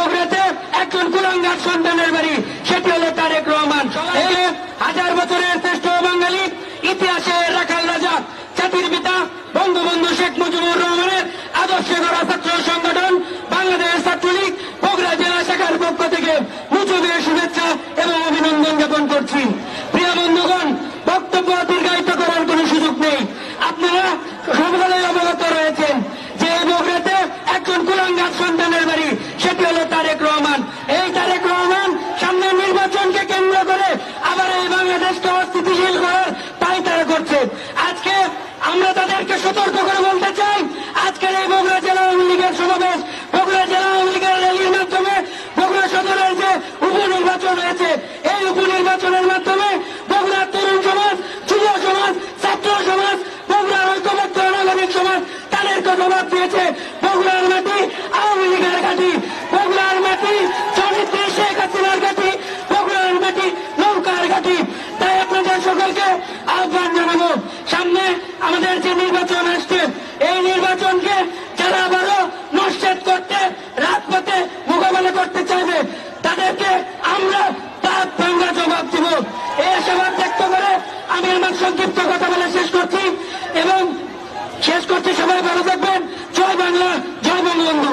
বগুড়াতে একজন কুলাঙ্গার সন্তানের বাড়ি, সেটি হলো তারেক রহমান। এই 1000 বছরের শ্রেষ্ঠ বাঙালি, ইতিহাসের রাখাল রাজা, জাতির পিতা বঙ্গবন্ধু শেখ মুজিবুর রহমানের আদর্শে গড়া ছাত্র সংগঠন বাংলাদেশ ছাত্রলীগ বগুড়া জেলা শাখার পক্ষ থেকে মুজিবের শুভেচ্ছা এবং অভিনন্দন জ্ঞাপন করছি। প্রিয় বন্ধুগণ, বক্তব্য দীর্ঘায়িত করার কোন সুযোগ নেই। আপনারা সকলেই অবগত রয়েছেন যে এই বগুড়াতে একজন কুলাঙ্গার সন্তানের বাড়ি, সেটি হলো তারেক রহমান। এই তারেক রহমান সামনের নির্বাচনকে কেন্দ্র করে আবার এই বাংলাদেশকে অস্থিতিশীল করার পায়তারা করছে। আজকে আমরা তাদেরকে সতর্ক করে বলতে চাই, আজকের এই বগুড়া জেলা আওয়ামী লীগের সমাবেশ, বগুড়া জেলা আওয়ামী লীগের র্যালির মাধ্যমে বগুড়া সদরের যে উপনির্বাচন হয়েছে, এই উপনির্বাচনের মাধ্যমে বগুড়ার তরুণ সমাজ, যুব সমাজ, ছাত্র সমাজ, বগুড়ার ঐক্যবদ্ধ নাগরিক সমাজ তাদেরকে জবাব দিয়েছে বগুড়ার মাটি আওয়ামী লীগের ঘাঁটি, বগুড়ার মাটি জননেত্রী শেখ হাসিনার ঘাঁটি, বগুড়ার মাটি নৌকার ঘাঁটি। তাই আপনাদের সকলকে আহ্বান জানাবো, সামনে আমাদের যে নির্বাচন আসছে, এই নির্বাচনকে যারা আবারও নস্যাৎ করতে রাজপথে মোকাবেলা করতে চাইবে তাদেরকে আমরা তার ভাঙ্গা জবাব দিব। এই আশাবাদ ব্যক্ত করে আমি আমার সংক্ষিপ্ত কথা বলে শেষ করছি এবং শেষ করছি। সবাই ভালো থাকবেন। জয় বাংলা, জয় বঙ্গবন্ধু।